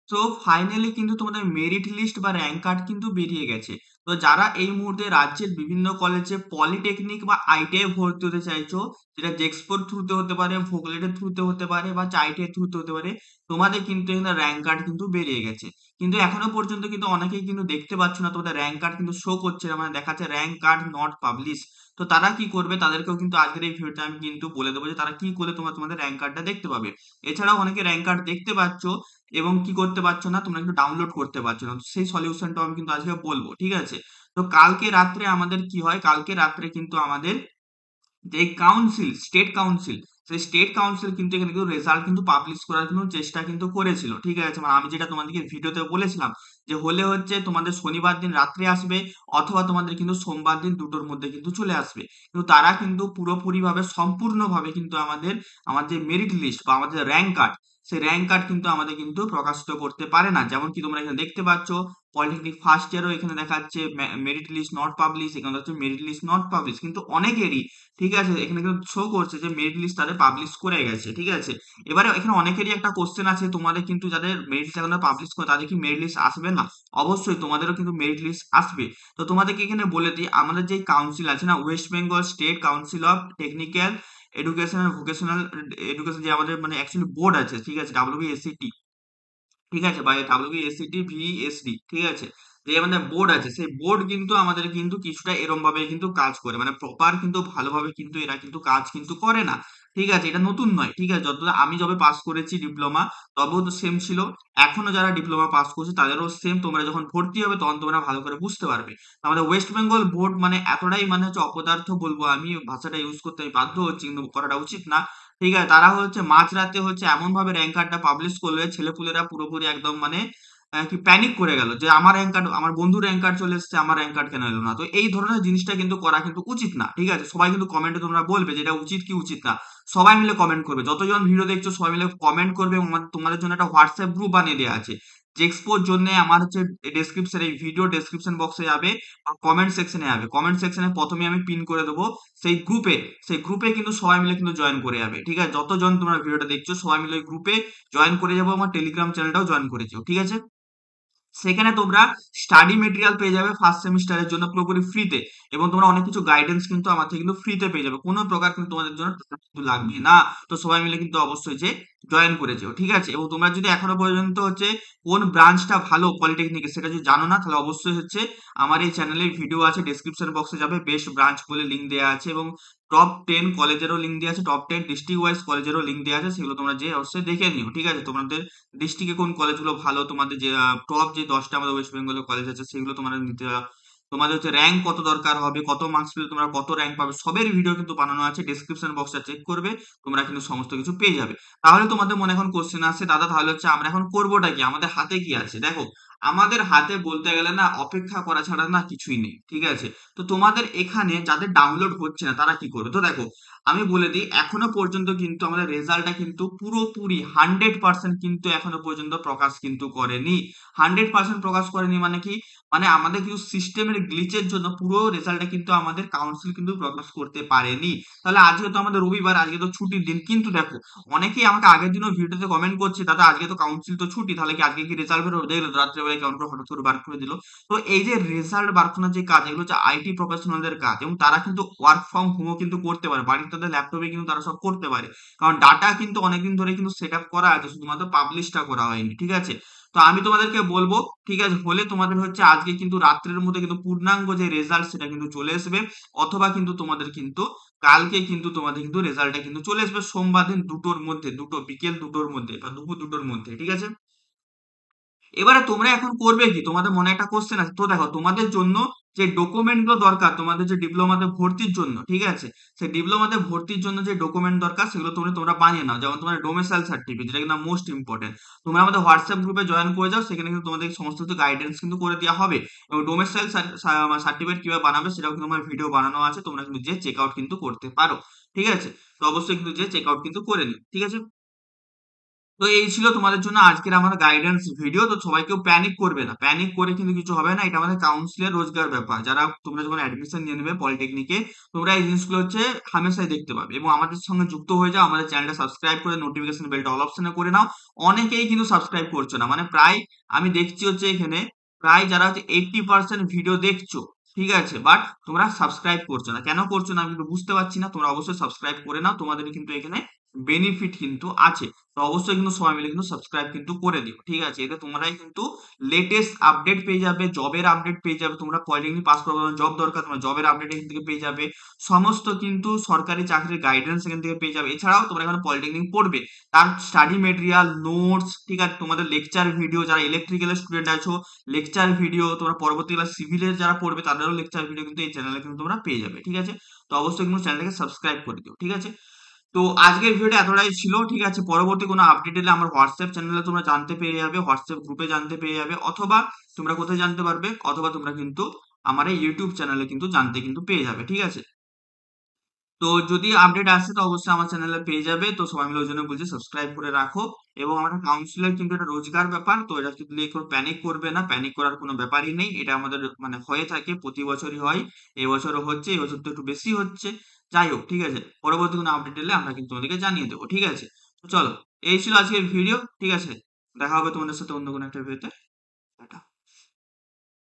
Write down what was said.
তো ফাইনালি কিন্তু তোমাদের মেরিট লিস্ট বা র‍্যাংক কার্ড কিন্তু বেরিয়ে গেছে। তো যারা এই মুহূর্তে রাজ্যের বিভিন্ন কলেজে পলিটেকনিক বা আইটিআই ভর্তি হতে চাইছো, সেটা জেক্সপোর থ্রুতে হতে পারে, ভোগলেটের থ্রুতে হতে পারে বা চাইটিআই থ্রুতে হতে পারে, তোমাদের কিন্তু এখানে র‍্যাংক কার্ড কিন্তু বেরিয়ে গেছে। কিন্তু এখনো পর্যন্ত কিন্তু অনেকেই কিন্তু দেখতে পাচ্ছ না, তোমাদের র‍্যাংক কার্ড কিন্তু শো করছে না, মানে দেখাচ্ছে র‍্যাংক কার্ড নট পাবলিশ। তো তারা কি করবে, তাদেরকেও কিন্তু আজকের এই ভিডিওতে আমি কিন্তু বলে দেবো যে তারা কি করলে তোমাদের র‍্যাংক কার্ডটা দেখতে পাবে। এছাড়াও অনেকে র‍্যাংক কার্ড দেখতে পাচ্ছ এবং কি করতে পারছো না, তোমরা কিন্তু ডাউনলোড করতে পারছো না। তো সেই সলিউশনটাও আমি কিন্তু আজকে বলবো, ঠিক আছে? তো কালকে রাত্রে আমাদের কি হয়, কালকে রাত্রে কিন্তু আমাদের যে কাউন্সিল, স্টেট কাউন্সিল, সেই স্টেট কাউন্সিল কিন্তু এখানে কিন্তু রেজাল্ট কিন্তু পাবলিশ করার কিন্তু চেষ্টা কিন্তু করেছিল, ঠিক আছে? মানে আমি যেটা তোমাদেরকে ভিডিওতে বলেছিলাম যে হলে হচ্ছে তোমাদের শনিবার দিন রাত্রে আসবে, অথবা তোমাদের কিন্তু সোমবার দিন দুটোর মধ্যে কিন্তু চলে আসবে। কিন্তু তারা কিন্তু পুরোপুরি ভাবে সম্পূর্ণভাবে কিন্তু আমার যে মেরিট লিস্ট বা আমাদের র‍্যাংক কার্ড, সেই র‍্যাংক কার্ড কিন্তু আমাদের কিন্তু প্রকাশিত করতে পারে না। যেমন কি তোমরা এখানে দেখতে পাচ্ছ, পলিটেকনিক ফার্স্ট ইয়ারও এখানে দেখাচ্ছে মেরিট লিস্ট নট পাবলিশ, এখানে হচ্ছে মেরিট লিস্ট নট পাবলিশ, কিন্তু অনেকেরই, ঠিক আছে, এখানে কিন্তু শো করছে যে মেরিট লিস্ট তাদের পাবলিশ করে গেছে, ঠিক আছে? এবারে এখানে অনেকেরই একটা কোশ্চেন আছে, তোমাদের কিন্তু যাদের মেরিট লিস্ট এখনো পাবলিশ করে তাদের কি মেরিট লিস্ট আসবে না? অবশ্যই তোমাদেরও কিন্তু মেরিট লিস্ট আসবে। তো তোমাদেরকে এখানে বলে দিই, আমাদের যে কাউন্সিল আছে না, West Bengal State Council of Technical Education and Vocational Education, যে আমাদের মানে অ্যাকচুয়ালি বোর্ড আছে, ঠিক আছে, ডাব্লিউবিএসসিটি, ঠিক আছে, বা ডাব্লিউবিএসসিটি ভিএসডি, ঠিক আছে, যে আমাদের বোর্ড আছে, সেই বোর্ড কিন্তু আমাদের কিন্তু কিছুটা এরম ভাবে কিন্তু কাজ করে, মানে প্রপার কিন্তু ভালোভাবে কিন্তু এরা কিন্তু কাজ কিন্তু করে না, ঠিক আছে? এটা নতুন নয়, ঠিক আছে? যতটা আমি যবে পাস করেছি ডিপ্লোমা, তবেও তো সেম ছিল। এখনো যারা ডিপ্লোমা পাস করছে তাদেরও সেম। তোমরা যখন ভর্তি হবে তখন তোমরা ভালো করে বুঝতে পারবে। আমাদের ওয়েস্ট বেঙ্গল বোর্ড মানে এতটাই মানে হচ্ছে অপদার্থ, বলবো আমি, ভাষাটা ইউজ করতে আমি বাধ্য হচ্ছি, কিন্তু করাটা উচিত না। ঠিক আছে, তারা হচ্ছে মাঝরাতে হচ্ছে এমন ভাবে র‍্যাংক কার্ডটা পাবলিশ করবে, ছেলেপুলেরা পুরোপুরি একদম মানে কি প্যানিক করে গেল যে আমার র‍্যাংক কার্ড, আমার বন্ধুর র‍্যাংক কার্ড চলে এসেছে, আমার র‍্যাংক কার্ড কেন এলো না? তো এই ধরনের জিনিসটা কিন্তু করা কিন্তু উচিত না, ঠিক আছে? সবাই কিন্তু কমেন্টে তোমরা বলবে যে এটা উচিত কি উচিত না। সবাই মিলে কমেন্ট করবে, যতজন ভিডিও দেখছো সবাই মিলে কমেন্ট করবে, এবং তোমাদের জন্য একটা হোয়াটসঅ্যাপ গ্রুপ বানিয়ে দেওয়া আছে। যে এক্সপোর জন্য আমার হচ্ছে ডেসক্রিপশন, এই ভিডিও ডেসক্রিপশন বক্সে যাবে, কমেন্ট সেকশনে যাবে, কমেন্ট সেকশনে প্রথমে আমি পিন করে দেবো সেই গ্রুপে। সেই গ্রুপে কিন্তু সবাই মিলে কিন্তু জয়েন করে যাবে, ঠিক আছে? যতজন তোমরা ভিডিওটা দেখছো সবাই মিলে ওই গ্রুপে জয়েন করে যাবো, আমার টেলিগ্রাম চ্যানেলটাও জয়েন করে যেও, ঠিক আছে? সেখানে তোমরা স্টাডি মেটেরিয়াল পেয়ে যাবে ফার্স্ট সেমিস্টারের জন্য পুরোপুরি ফ্রিতে, এবং তোমরা অনেক কিছু গাইডেন্স কিন্তু আমার থেকে কিন্তু ফ্রিতে পেয়ে যাবে, কোনো প্রকার কিন্তু তোমাদের জন্য টাকা কিন্তু লাগবে না। তো সবাই মিলে কিন্তু অবশ্যই যে জয়েন করে যেও, ঠিক আছে? এবং তোমরা যদি এখনো পর্যন্ত হচ্ছে কোন ব্রাঞ্চটা ভালো পলিটেকনিকে সেটা যদি জানো না, তাহলে অবশ্যই হচ্ছে আমার এই চ্যানেলের ভিডিও আছে, ডেসক্রিপশন বক্সে যাবে, বেস্ট ব্রাঞ্চ বলে লিঙ্ক দেওয়া আছে, এবং টপ 10 কলেজেরও লিঙ্ক দেওয়া আছে, টপ 10 ডিস্ট্রিক্ট ওয়াইজ কলেজেরও লিঙ্ক দেওয়া আছে, সেগুলো তোমরা যে অবশ্যই দেখে নিও, ঠিক আছে? তোমাদের ডিস্ট্রিক্টে কোন কলেজগুলো ভালো, তোমাদের যে টপ যে 10টা আমাদের ওয়েস্ট বেঙ্গলের কলেজ আছে সেগুলো তোমাদের নিতে, তোমাদের হচ্ছে র‍্যাংক কত দরকার হবে, কত মার্কস পেলে তোমরা কত র‍্যাংক পাবে, সবের ভিডিও কিন্তু বানানো আছে, ডেসক্রিপশন বক্সটা চেক করবে, তোমরা কিন্তু সমস্ত কিছু পেয়ে যাবে। তাহলে তোমাদের মনে এখন কোশ্চেন আসছে, দাদা তাহলে হচ্ছে আমরা এখন করবোটা কি, আমাদের হাতে কি আছে? দেখো, আমাদের হাতে বলতে গেলে না অপেক্ষা করা ছাড়া না কিছুই নেই, ঠিক আছে? তো তোমাদের এখানে যাদের ডাউনলোড হচ্ছে না তারা কি করবে? তো দেখো, আমি বলে দিই, এখনো পর্যন্ত কিন্তু আমাদের রেজাল্টটা কিন্তু পুরোপুরি 100% কিন্তু এখনো পর্যন্ত প্রকাশ কিন্তু করেনি। 100% প্রকাশ করেনি মানে কি, মানে আমাদের কিন্তু সিস্টেমের গ্লিচের জন্য পুরো রেজাল্টটা কিন্তু আমাদের কাউন্সিল কিন্তু প্রকাশ করতে পারেনি। তাহলে আজকে তো আমাদের রবিবার, আজকে তো ছুটির দিন, কিন্তু দেখো অনেকেই আমাকে আগের দিনও ভিডিওতে কমেন্ট করছে, দাদা আজকে তো কাউন্সিল তো ছুটি, তাহলে কি আজকে কি রেজাল্ট বেরোবে? দেখলো রাত্রেবেলায় কেমন করে হঠাৎ করে বার করে দিল। তো এই যে রেজাল্ট বার করার যে কাজ, এগুলো হচ্ছে আইটি প্রফেশনালদের কাজ, এবং তারা কিন্তু ওয়ার্ক ফ্রম হোমও কিন্তু করতে পারে, বাড়িতে তাদের ল্যাপটপে কিন্তু তারা সব করতে পারে, কারণ ডাটা কিন্তু অনেকদিন ধরে কিন্তু সেট আপ করা আছে, শুধুমাত্র পাবলিশটা করা হয়নি, ঠিক আছে? তো আমি তোমাদেরকে বলবো, ঠিক আছে, হলে তোমাদের হচ্ছে আজকে কিন্তু রাত্রের মধ্যে কিন্তু পূর্ণাঙ্গ যে রেজাল্ট সেটা কিন্তু চলে আসবে, অথবা কিন্তু তোমাদের কিন্তু কালকে কিন্তু তোমাদের কিন্তু রেজাল্টটা কিন্তু চলে আসবে সোমবার দিন দুটোর মধ্যে, দুটো বিকেল দুটোর মধ্যে বা দুপুর দুটোর মধ্যে, ঠিক আছে? এবারে তোমরা এখন করবে কি, তোমাদের মনে একটা কোশ্চেন আছে। তো দেখো, তোমাদের জন্য যে ডকুমেন্ট গুলো দরকার, তোমাদের যে ডিপ্লোমাতে ভর্তির জন্য, ঠিক আছে, সেই ডিপ্লোমাতে ভর্তির জন্য যে ডকুমেন্ট দরকার সেগুলো তোমরা বানিয়ে নাও। যেমন তোমার ডোমিসাইল সার্টিফিকেট, যেটা কিন্তু মোস্ট ইম্পর্টেন্ট। তোমরা আমাদের হোয়াটসঅ্যাপ গ্রুপে জয়েন করে যাও, সেখানে কিন্তু তোমাদের সমস্ত কিছু গাইডেন্স কিন্তু করে দেওয়া হবে, এবং ডোমিসাইল সার্টিফিকেট কিভাবে বানাবে সেটাও কিন্তু আমার ভিডিও বানানো আছে, তোমরা কিন্তু যে চেক আউট কিন্তু করতে পারো, ঠিক আছে? তো অবশ্যই কিন্তু যে চেক আউট কিন্তু করে নিও, ঠিক আছে? তো এই ছিল তোমাদের জন্য আজকের আমার গাইডেন্স ভিডিও। তো সবাই কেউ প্যানিক করবে না, প্যানিক করে কিন্তু কিছু হবে না। এটা আমাদের কাউন্সিলের রোজগার ব্যাপার। যারা তোমরা যখন অ্যাডমিশন নিয়ে নেবে পলিটেকনিকে, তোমরা এই জিনিসগুলো হচ্ছে হামেশাই দেখতে পাবে। এবং আমাদের সঙ্গে যুক্ত হয়ে যাও, আমাদের চ্যানেলটা সাবস্ক্রাইব করে নোটিফিকেশন বেলটা অল অপশনে করে নাও। অনেকেই কিন্তু সাবস্ক্রাইব করছো না, মানে প্রায় আমি দেখছি হচ্ছে এখানে প্রায় যারা হচ্ছে 80% ভিডিও দেখছো, ঠিক আছে, বাট তোমরা সাবস্ক্রাইব করছো না। কেন করছো না আমি কিন্তু বুঝতে পারছি না। তোমরা অবশ্যই সাবস্ক্রাইব করে নাও, তোমাদের কিন্তু এখানে বেনিফিট কিন্তু আছে। তো অবশ্যই কিন্তু সবাই মিলে কিন্তু সাবস্ক্রাইব কিন্তু করে দিও, ঠিক আছে। এতে তোমরাই কিন্তু লেটেস্ট আপডেট পেয়ে যাবে, জবের আপডেট পেয়ে যাবে। তোমরা পলিটেকনিক পাস করার জব দরকার, তোমরা জবের আপডেট এখান থেকে পেয়ে যাবে। সমস্ত কিন্তু সরকারি চাকরির গাইডেন্স এখান থেকে পেয়ে যাবে। এছাড়াও তোমরা এখন পলিটেকনিক পড়বে, তার স্টাডি মেটেরিয়াল, নোটস, ঠিক আছে, তোমাদের লেকচার ভিডিও, যারা ইলেকট্রিক্যালের স্টুডেন্ট আছো লেকচার ভিডিও, তোমরা পরবর্তী ক্লাস সিভিলের যারা পড়বে তাদেরও লেকচার ভিডিও কিন্তু এই চ্যানেলে কিন্তু তোমরা পেয়ে যাবে, ঠিক আছে। তো অবশ্যই কিন্তু চ্যানেলটাকে সাবস্ক্রাইব করে দিও, ঠিক আছে। তো আজকের ভিডিওটা এতটাই ছিল, ঠিক আছে। পরবর্তী কোনো আপডেট এলে আমার হোয়াটসঅ্যাপ চ্যানেলে তোমরা জানতে পেরে যাবে, হোয়াটসঅ্যাপ গ্রুপে জানতে পেরে যাবে, অথবা তোমরা কোথায় জানতে পারবে, অথবা তোমরা কিন্তু আমার এই ইউটিউব চ্যানেলে কিন্তু জানতে কিন্তু পেয়ে যাবে, ঠিক আছে। তো যদি আপডেট আসে তো অবশ্যই আমার চ্যানেলে পেয়ে যাবে। তো সবাই মিলে ওই জন্য বলছি সাবস্ক্রাইব করে রাখো। এবং আমাদের কাউন্সিলের কিন্তু এটা রোজগার ব্যাপার, তো এটা কিন্তু নিয়ে কেউ প্যানিক করবে না, প্যানিক করার কোনো ব্যাপারই নেই। এটা আমাদের মানে হয়ে থাকে, প্রতি বছরই হয়, এবছরও হচ্ছে, এবছর তো একটু বেশি হচ্ছে। যাই হোক, ঠিক আছে, পরবর্তী কোনো আপডেট এলে আমরা কিন্তু তোমাদেরকে জানিয়ে দেবো, ঠিক আছে। তো চলো, এই ছিল আজকের ভিডিও, ঠিক আছে। দেখা হবে তোমাদের সাথে অন্য কোনো একটা ভিডিওতে।